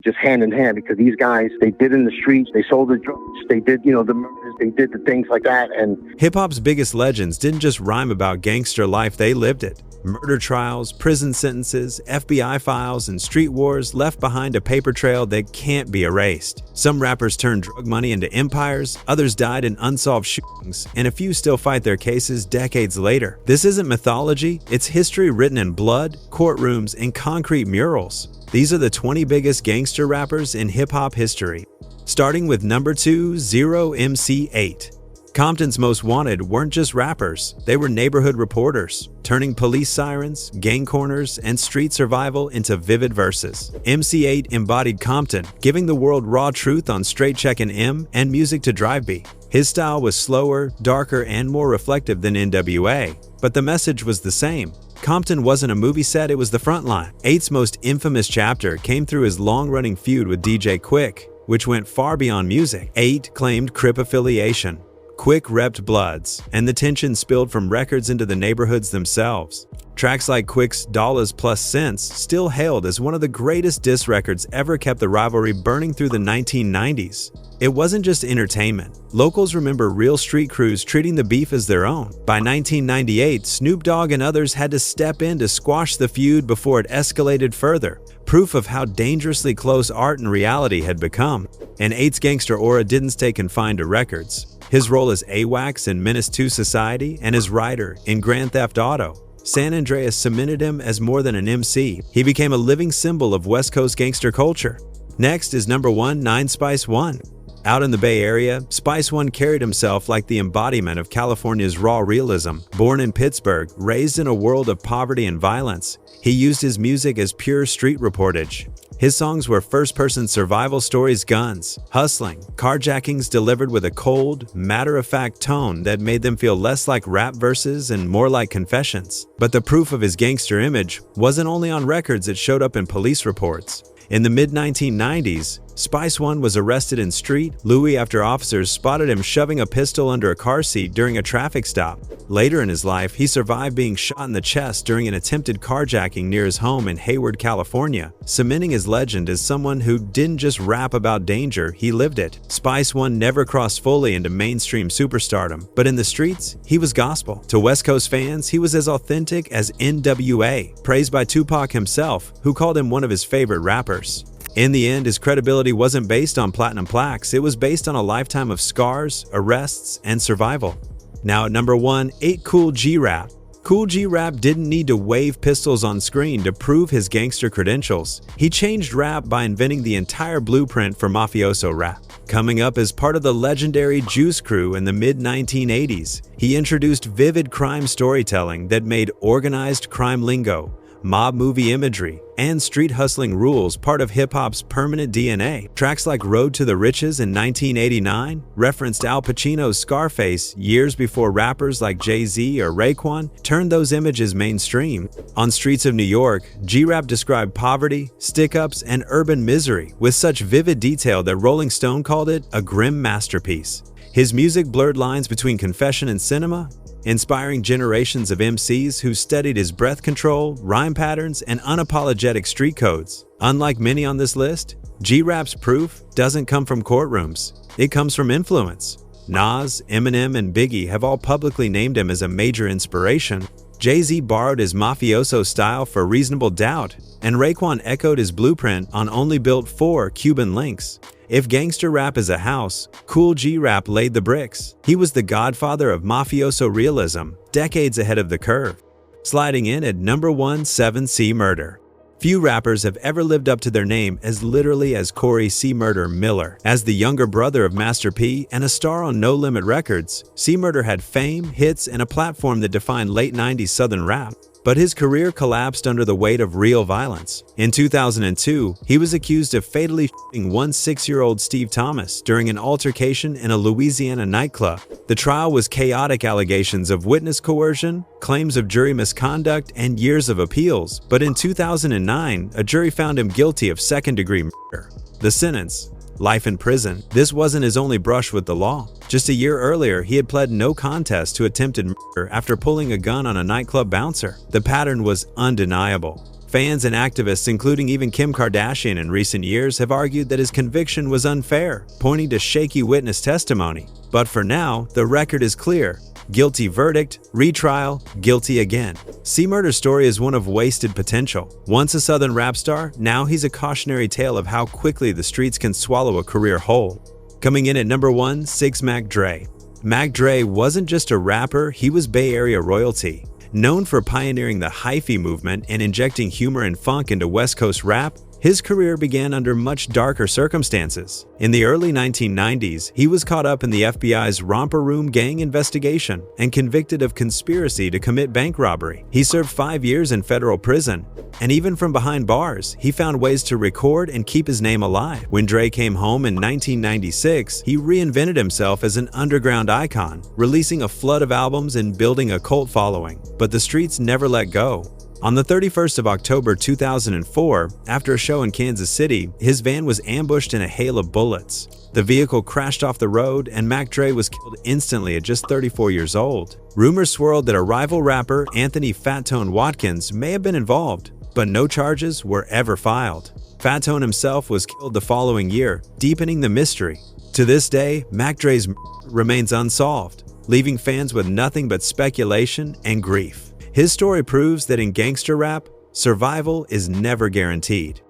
just hand in hand, because these guys, they did in the streets, they sold the drugs, they did, the murders, they did the things like that. And hip-hop's biggest legends didn't just rhyme about gangster life, they lived it. Murder trials, prison sentences, FBI files, and street wars left behind a paper trail that can't be erased. Some rappers turned drug money into empires, others died in unsolved shootings, and a few still fight their cases decades later. This isn't mythology, it's history written in blood, courtrooms, and concrete murals. These are the 20 biggest gangster rappers in hip-hop history. Starting with number 2, Zero MC8. Compton's most wanted weren't just rappers, they were neighborhood reporters, turning police sirens, gang corners, and street survival into vivid verses. MC8 embodied Compton, giving the world raw truth on straight checkin' M and music to drive beat. His style was slower, darker, and more reflective than NWA, but the message was the same. Compton wasn't a movie set, it was the front line. 8's most infamous chapter came through his long-running feud with DJ Quick, which went far beyond music. 8 claimed Crip affiliation. Quick repped Bloods, and the tension spilled from records into the neighborhoods themselves. Tracks like Quick's Dollars Plus Cents, still hailed as one of the greatest diss records ever, kept the rivalry burning through the 1990s. It wasn't just entertainment. Locals remember real street crews treating the beef as their own. By 1998, Snoop Dogg and others had to step in to squash the feud before it escalated further. Proof of how dangerously close art and reality had become. And 8's gangster aura didn't stay confined to records. His role as AWACS in Menace II Society and as Ryder in Grand Theft Auto, San Andreas cemented him as more than an MC. He became a living symbol of West Coast gangster culture. Next is number 1, 9 Spice 1. Out in the Bay Area, Spice One carried himself like the embodiment of California's raw realism. Born in Pittsburgh, raised in a world of poverty and violence, he used his music as pure street reportage. His songs were first-person survival stories, guns, hustling, carjackings delivered with a cold, matter-of-fact tone that made them feel less like rap verses and more like confessions. But the proof of his gangster image wasn't only on records, it showed up in police reports. In the mid-1990s, Spice One was arrested in Street Louis after officers spotted him shoving a pistol under a car seat during a traffic stop. Later in his life, he survived being shot in the chest during an attempted carjacking near his home in Hayward, California, cementing his legend as someone who didn't just rap about danger, he lived it. Spice One never crossed fully into mainstream superstardom, but in the streets, he was gospel. To West Coast fans, he was as authentic as NWA, praised by Tupac himself, who called him one of his favorite rappers. In the end, his credibility wasn't based on platinum plaques, it was based on a lifetime of scars, arrests, and survival. Now at number 1, 8 Kool G Rap. Kool G Rap didn't need to wave pistols on screen to prove his gangster credentials. He changed rap by inventing the entire blueprint for mafioso rap. Coming up as part of the legendary Juice Crew in the mid-1980s, he introduced vivid crime storytelling that made organized crime lingo, mob movie imagery, and street hustling rules part of hip-hop's permanent DNA. Tracks like Road to the Riches in 1989 referenced Al Pacino's Scarface years before rappers like Jay-Z or Raekwon turned those images mainstream. On streets of New York, G-Rap described poverty, stick-ups, and urban misery with such vivid detail that Rolling Stone called it a grim masterpiece. His music blurred lines between confession and cinema, inspiring generations of MCs who studied his breath control, rhyme patterns, and unapologetic street codes. Unlike many on this list, G-Rap's proof doesn't come from courtrooms. It comes from influence. Nas, Eminem, and Biggie have all publicly named him as a major inspiration. Jay-Z borrowed his mafioso style for Reasonable Doubt, and Raekwon echoed his blueprint on Only Built for Cuban Links. If gangster rap is a house, Kool G Rap laid the bricks. He was the godfather of mafioso realism, decades ahead of the curve. Sliding in at number 1, 7 C Murder. Few rappers have ever lived up to their name as literally as Corey C. Murder Miller. As the younger brother of Master P and a star on No Limit Records, C. Murder had fame, hits, and a platform that defined late 90s Southern rap. But his career collapsed under the weight of real violence. In 2002, he was accused of fatally shooting 6-year-old Steve Thomas during an altercation in a Louisiana nightclub. The trial was chaotic, allegations of witness coercion, claims of jury misconduct, and years of appeals. But in 2009, a jury found him guilty of second-degree murder. The sentence: life in prison. This wasn't his only brush with the law. Just a year earlier, he had pled no contest to attempted murder after pulling a gun on a nightclub bouncer. The pattern was undeniable. Fans and activists, including even Kim Kardashian in recent years, have argued that his conviction was unfair, pointing to shaky witness testimony. But for now, the record is clear. Guilty verdict, retrial, guilty again. C. Murder's story is one of wasted potential. Once a Southern rap star, now he's a cautionary tale of how quickly the streets can swallow a career whole. Coming in at number 1, 6 Mac Dre. Mac Dre wasn't just a rapper, he was Bay Area royalty. Known for pioneering the hyphy movement and injecting humor and funk into West Coast rap, his career began under much darker circumstances. In the early 1990s, he was caught up in the FBI's Romper Room gang investigation and convicted of conspiracy to commit bank robbery. He served 5 years in federal prison, and even from behind bars, he found ways to record and keep his name alive. When Dre came home in 1996, he reinvented himself as an underground icon, releasing a flood of albums and building a cult following. But the streets never let go. On the 31st of October 2004, after a show in Kansas City, his van was ambushed in a hail of bullets. The vehicle crashed off the road and Mac Dre was killed instantly at just 34 years old. Rumors swirled that a rival rapper, Anthony Fat Tone Watkins, may have been involved, but no charges were ever filed. Fat Tone himself was killed the following year, deepening the mystery. To this day, Mac Dre's remains unsolved, leaving fans with nothing but speculation and grief. His story proves that in gangster rap, survival is never guaranteed.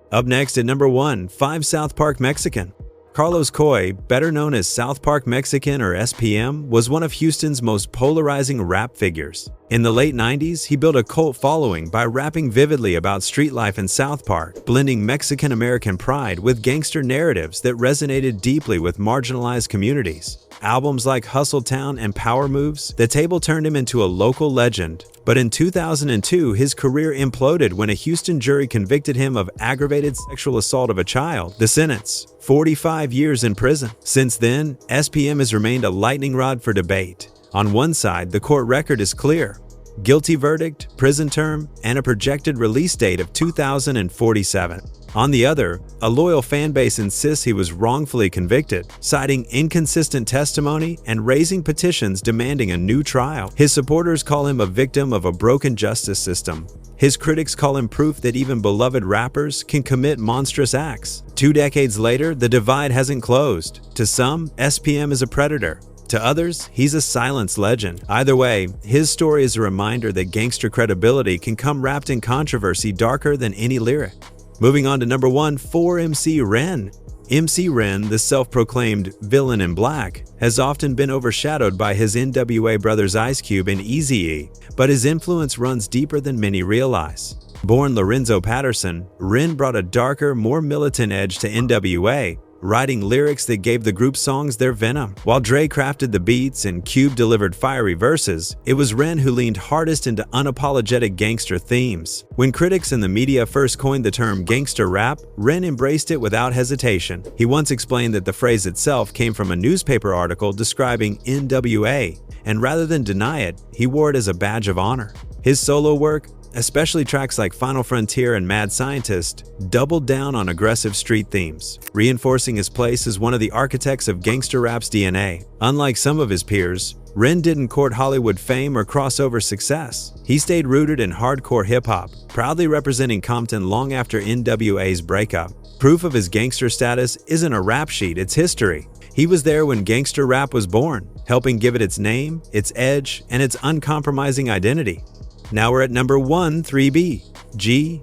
Up next at number 1, 5 South Park Mexican. Carlos Coy, better known as South Park Mexican or SPM, was one of Houston's most polarizing rap figures. In the late 90s, he built a cult following by rapping vividly about street life in South Park, blending Mexican-American pride with gangster narratives that resonated deeply with marginalized communities. Albums like Hustle Town and Power Moves, the table turned him into a local legend. But in 2002, his career imploded when a Houston jury convicted him of aggravated sexual assault of a child. The sentence: 45 years in prison. Since then, SPM has remained a lightning rod for debate. On one side, the court record is clear: guilty verdict, prison term, and a projected release date of 2047. On the other, a loyal fan base insists he was wrongfully convicted, citing inconsistent testimony and raising petitions demanding a new trial. His supporters call him a victim of a broken justice system. His critics call him proof that even beloved rappers can commit monstrous acts. 2 decades later, the divide hasn't closed. To some, SPM is a predator. To others, he's a silence legend. Either way, his story is a reminder that gangster credibility can come wrapped in controversy darker than any lyric. Moving on to number 1, 4 MC Ren. MC Ren, the self-proclaimed villain in black, has often been overshadowed by his NWA brothers Ice Cube and Eazy-E, but his influence runs deeper than many realize. Born Lorenzo Patterson, Ren brought a darker, more militant edge to NWA, writing lyrics that gave the group's songs their venom. While Dre crafted the beats and Cube delivered fiery verses, it was Ren who leaned hardest into unapologetic gangster themes. When critics and the media first coined the term gangster rap, Ren embraced it without hesitation. He once explained that the phrase itself came from a newspaper article describing NWA, and rather than deny it, he wore it as a badge of honor. His solo work, especially tracks like Final Frontier and Mad Scientist, doubled down on aggressive street themes, reinforcing his place as one of the architects of gangster rap's DNA. Unlike some of his peers, Ren didn't court Hollywood fame or crossover success. He stayed rooted in hardcore hip-hop, proudly representing Compton long after NWA's breakup. Proof of his gangster status isn't a rap sheet, it's history. He was there when gangster rap was born, helping give it its name, its edge, and its uncompromising identity. Now we're at number 1, 3B. G.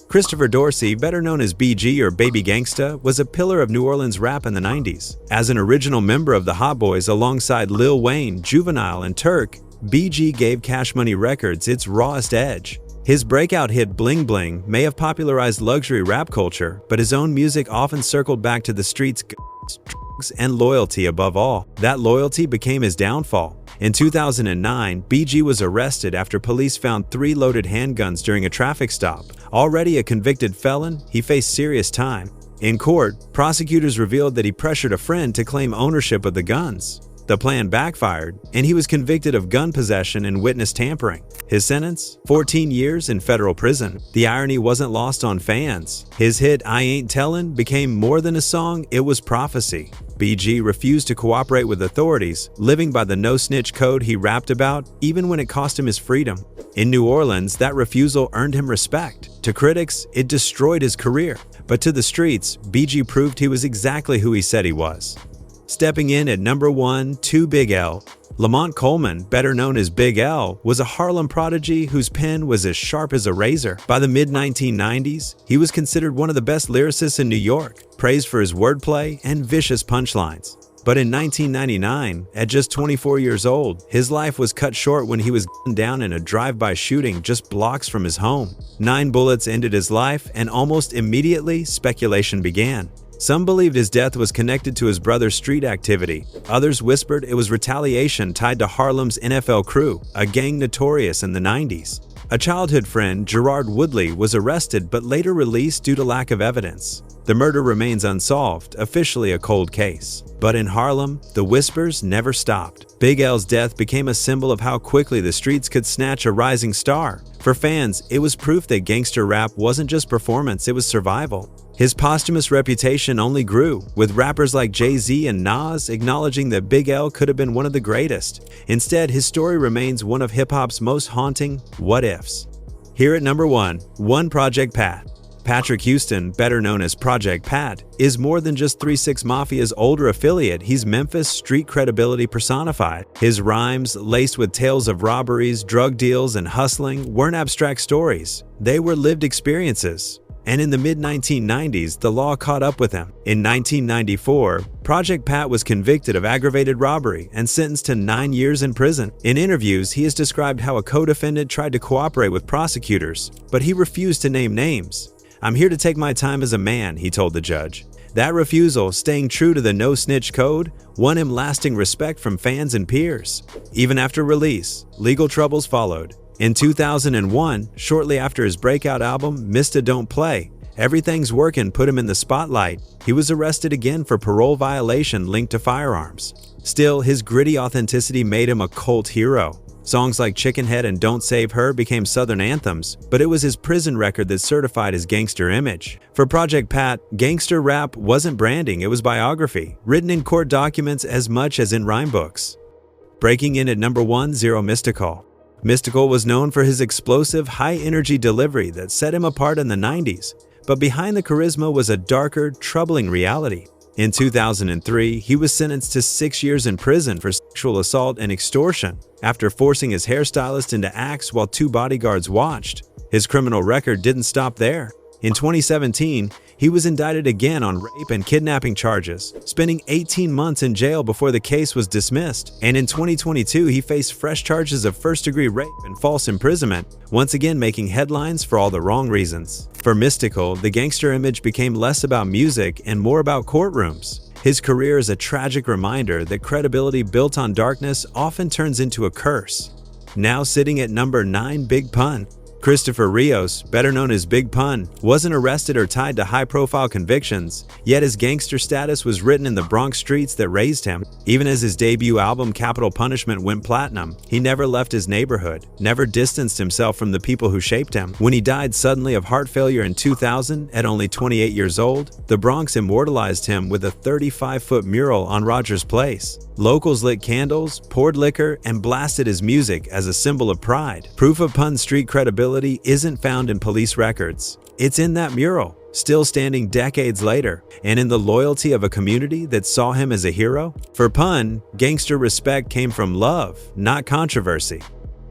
Christopher Dorsey, better known as BG or Baby Gangsta, was a pillar of New Orleans rap in the 90s. As an original member of the Hot Boys alongside Lil Wayne, Juvenile, and Turk, BG gave Cash Money Records its rawest edge. His breakout hit Bling Bling may have popularized luxury rap culture, but his own music often circled back to the streets, drugs, and loyalty above all. That loyalty became his downfall. In 2009, BG was arrested after police found 3 loaded handguns during a traffic stop. Already a convicted felon, he faced serious time. In court, prosecutors revealed that he pressured a friend to claim ownership of the guns. The plan backfired, and he was convicted of gun possession and witness tampering. His sentence? 14 years in federal prison. The irony wasn't lost on fans. His hit I Ain't Tellin' became more than a song, it was prophecy. BG refused to cooperate with authorities, living by the no-snitch code he rapped about, even when it cost him his freedom. In New Orleans, that refusal earned him respect. To critics, it destroyed his career. But to the streets, BG proved he was exactly who he said he was. Stepping in at number 1, 2 Big L. Lamont Coleman, better known as Big L, was a Harlem prodigy whose pen was as sharp as a razor. By the mid-1990s, he was considered one of the best lyricists in New York, praised for his wordplay and vicious punchlines. But in 1999, at just 24 years old, his life was cut short when he was gunned down in a drive-by shooting just blocks from his home. 9 bullets ended his life, and almost immediately, speculation began. Some believed his death was connected to his brother's street activity. Others whispered it was retaliation tied to Harlem's NFL Crew, a gang notorious in the 90s. A childhood friend, Gerard Woodley, was arrested but later released due to lack of evidence. The murder remains unsolved, officially a cold case. But in Harlem, the whispers never stopped. Big L's death became a symbol of how quickly the streets could snatch a rising star. For fans, it was proof that gangster rap wasn't just performance, it was survival. His posthumous reputation only grew, with rappers like Jay-Z and Nas acknowledging that Big L could have been one of the greatest. Instead, his story remains one of hip-hop's most haunting what-ifs. Here at number 1 Project Pat. Patrick Houston, better known as Project Pat, is more than just 3 6 Mafia's older affiliate. He's Memphis street credibility personified. His rhymes, laced with tales of robberies, drug deals, and hustling, weren't abstract stories. They were lived experiences. And in the mid-1990s, the law caught up with him. In 1994, Project Pat was convicted of aggravated robbery and sentenced to 9 years in prison. In interviews, he has described how a co-defendant tried to cooperate with prosecutors, but he refused to name names. "I'm here to take my time as a man," he told the judge. That refusal, staying true to the no-snitch code, won him lasting respect from fans and peers. Even after release, legal troubles followed. In 2001, shortly after his breakout album, Mr. Don't Play, Everything's Workin' put him in the spotlight. He was arrested again for parole violation linked to firearms. Still, his gritty authenticity made him a cult hero. Songs like Chicken Head and Don't Save Her became Southern anthems, but it was his prison record that certified his gangster image. For Project Pat, gangster rap wasn't branding, it was biography, written in court documents as much as in rhyme books. Breaking in at number 1, Zero Mystical. Mystical was known for his explosive, high-energy delivery that set him apart in the 90s, but behind the charisma was a darker, troubling reality. In 2003, he was sentenced to 6 years in prison for sexual assault and extortion after forcing his hairstylist into acts while 2 bodyguards watched. His criminal record didn't stop there. In 2017, he was indicted again on rape and kidnapping charges, spending 18 months in jail before the case was dismissed. And in 2022, he faced fresh charges of first-degree rape and false imprisonment, once again making headlines for all the wrong reasons. For Mystical, the gangster image became less about music and more about courtrooms. His career is a tragic reminder that credibility built on darkness often turns into a curse. Now sitting at number 9, Big Pun. Christopher Rios, better known as Big Pun, wasn't arrested or tied to high-profile convictions, yet his gangster status was written in the Bronx streets that raised him. Even as his debut album Capital Punishment went platinum, he never left his neighborhood, never distanced himself from the people who shaped him. When he died suddenly of heart failure in 2000 at only 28 years old, the Bronx immortalized him with a 35-foot mural on Rogers Place. Locals lit candles, poured liquor, and blasted his music as a symbol of pride. Proof of Pun's street credibility isn't found in police records. It's in that mural, still standing decades later, and in the loyalty of a community that saw him as a hero. For Pun, gangster respect came from love, not controversy.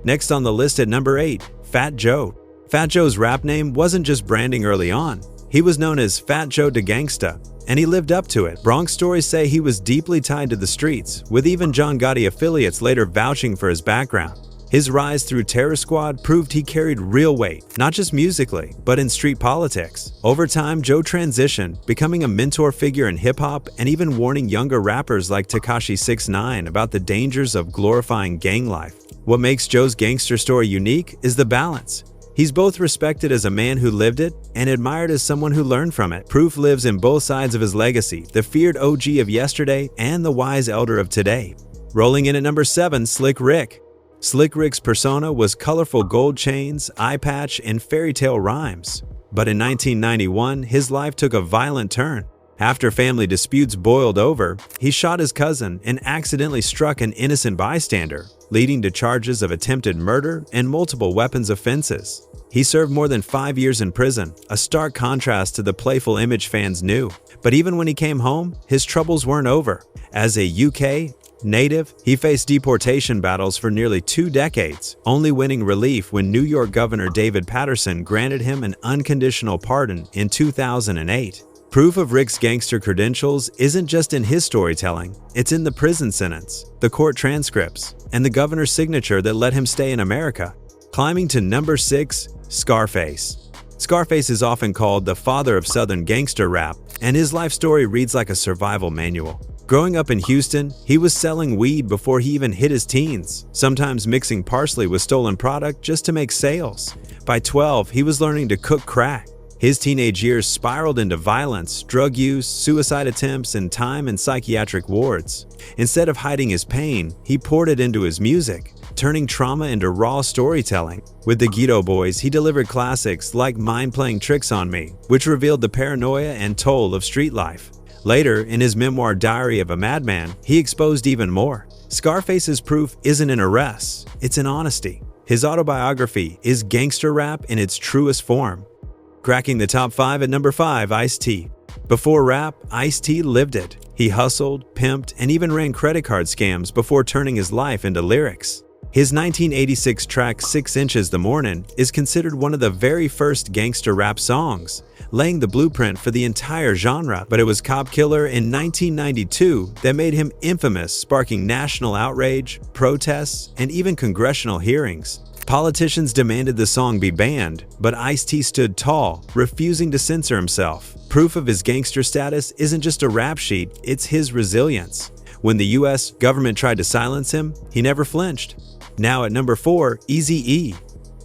Next on the list at number 8, Fat Joe. Fat Joe's rap name wasn't just branding early on. He was known as Fat Joe da Gangsta, and he lived up to it. Bronx stories say he was deeply tied to the streets, with even John Gotti affiliates later vouching for his background. His rise through Terror Squad proved he carried real weight, not just musically, but in street politics. Over time, Joe transitioned, becoming a mentor figure in hip-hop and even warning younger rappers like Tekashi 6ix9ine about the dangers of glorifying gang life. What makes Joe's gangster story unique is the balance. He's both respected as a man who lived it and admired as someone who learned from it. Proof lives in both sides of his legacy, the feared OG of yesterday and the wise elder of today. Rolling in at number 7, Slick Rick. Slick Rick's persona was colorful gold chains, eye patch, and fairy tale rhymes. But in 1991, his life took a violent turn. After family disputes boiled over, he shot his cousin and accidentally struck an innocent bystander, leading to charges of attempted murder and multiple weapons offenses. He served more than 5 years in prison, a stark contrast to the playful image fans knew. But even when he came home, his troubles weren't over. As a UK native, he faced deportation battles for nearly 2 decades, only winning relief when New York Governor David Paterson granted him an unconditional pardon in 2008. Proof of Rick's gangster credentials isn't just in his storytelling, it's in the prison sentence, the court transcripts, and the governor's signature that let him stay in America. Climbing to number 6, Scarface. Scarface is often called the father of Southern gangster rap, and his life story reads like a survival manual. Growing up in Houston, he was selling weed before he even hit his teens, sometimes mixing parsley with stolen product just to make sales. By 12, he was learning to cook crack. His teenage years spiraled into violence, drug use, suicide attempts, and time in psychiatric wards. Instead of hiding his pain, he poured it into his music, turning trauma into raw storytelling. With the Ghetto Boys, he delivered classics like Mind Playing Tricks on Me, which revealed the paranoia and toll of street life. Later, in his memoir Diary of a Madman, he exposed even more. Scarface's proof isn't in arrests, it's in honesty. His autobiography is gangster rap in its truest form. Cracking the top 5 at number 5, Ice-T. Before rap, Ice-T lived it. He hustled, pimped, and even ran credit card scams before turning his life into lyrics. His 1986 track 6 Inches the Mornin' is considered one of the very first gangster rap songs, laying the blueprint for the entire genre. But it was Cop Killer in 1992 that made him infamous, sparking national outrage, protests, and even congressional hearings. Politicians demanded the song be banned, but Ice-T stood tall, refusing to censor himself. Proof of his gangster status isn't just a rap sheet, it's his resilience. When the US government tried to silence him, he never flinched. Now at number 4, Eazy-E.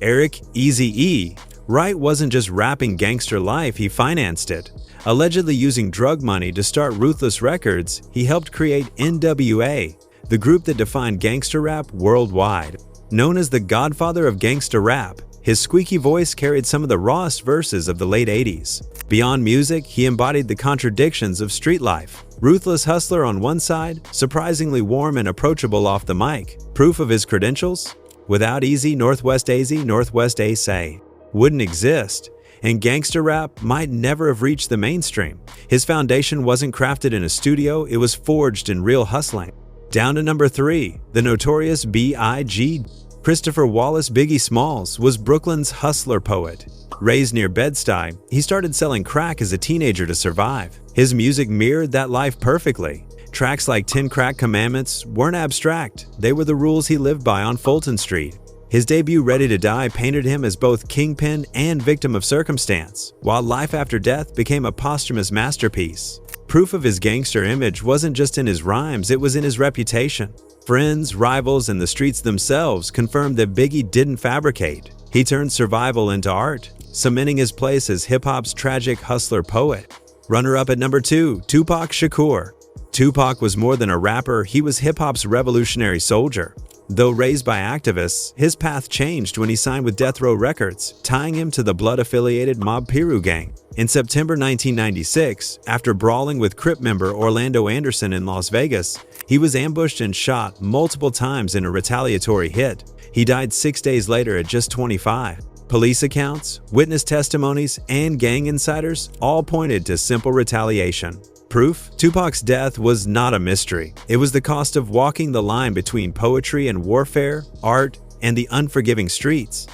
Eric Eazy-E Wright wasn't just rapping gangster life, he financed it. Allegedly using drug money to start Ruthless Records, he helped create NWA, the group that defined gangster rap worldwide. Known as the godfather of gangster rap, his squeaky voice carried some of the rawest verses of the late 80s. Beyond music, he embodied the contradictions of street life. Ruthless hustler on one side, surprisingly warm and approachable off the mic. Proof of his credentials? Without Easy, Northwest AZ, Northwest ASA wouldn't exist, and gangster rap might never have reached the mainstream. His foundation wasn't crafted in a studio, it was forged in real hustling. Down to number 3, the notorious B.I.G. Christopher Wallace Biggie Smalls was Brooklyn's hustler poet. Raised near Bed-Stuy, he started selling crack as a teenager to survive. His music mirrored that life perfectly. Tracks like 10 Crack Commandments weren't abstract, they were the rules he lived by on Fulton Street. His debut Ready to Die painted him as both kingpin and victim of circumstance, while Life After Death became a posthumous masterpiece. Proof of his gangster image wasn't just in his rhymes, it was in his reputation. Friends, rivals, and the streets themselves confirmed that Biggie didn't fabricate. He turned survival into art, cementing his place as hip-hop's tragic hustler poet. Runner-up at number 2, Tupac Shakur. Tupac was more than a rapper, he was hip-hop's revolutionary soldier. Though raised by activists, his path changed when he signed with Death Row Records, tying him to the blood-affiliated Mob Piru gang. In September 1996, after brawling with Crip member Orlando Anderson in Las Vegas, he was ambushed and shot multiple times in a retaliatory hit. He died 6 days later at just 25. Police accounts, witness testimonies, and gang insiders all pointed to simple retaliation. Proof? Tupac's death was not a mystery. It was the cost of walking the line between poetry and warfare, art, and the unforgiving streets.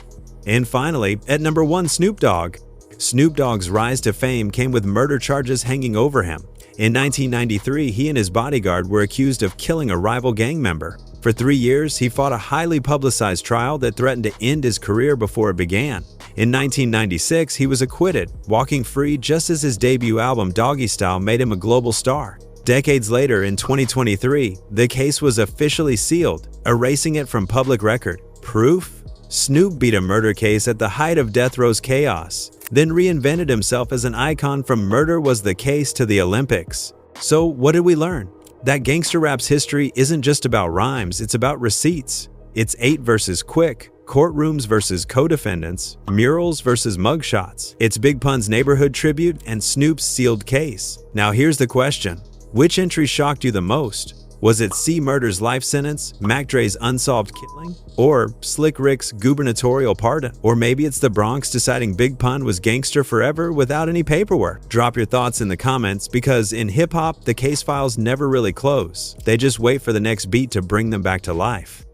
And finally, at number 1, Snoop Dogg. Snoop Dogg's rise to fame came with murder charges hanging over him. In 1993, he and his bodyguard were accused of killing a rival gang member. For 3 years, he fought a highly publicized trial that threatened to end his career before it began. In 1996, he was acquitted, walking free just as his debut album Doggy Style made him a global star. Decades later, in 2023, the case was officially sealed, erasing it from public record. Proof? Snoop beat a murder case at the height of death row's chaos, then reinvented himself as an icon from Murder Was the Case to the Olympics. So what did we learn? That gangster rap's history isn't just about rhymes, it's about receipts. It's 8 versus Quick, courtrooms versus co-defendants, murals versus mugshots. It's Big Pun's neighborhood tribute and Snoop's sealed case. Now here's the question. Which entry shocked you the most? Was it C. Murder's life sentence, Mac Dre's unsolved killing, or Slick Rick's gubernatorial pardon? Or maybe it's the Bronx deciding Big Pun was gangster forever without any paperwork? Drop your thoughts in the comments, because in hip-hop, the case files never really close. They just wait for the next beat to bring them back to life.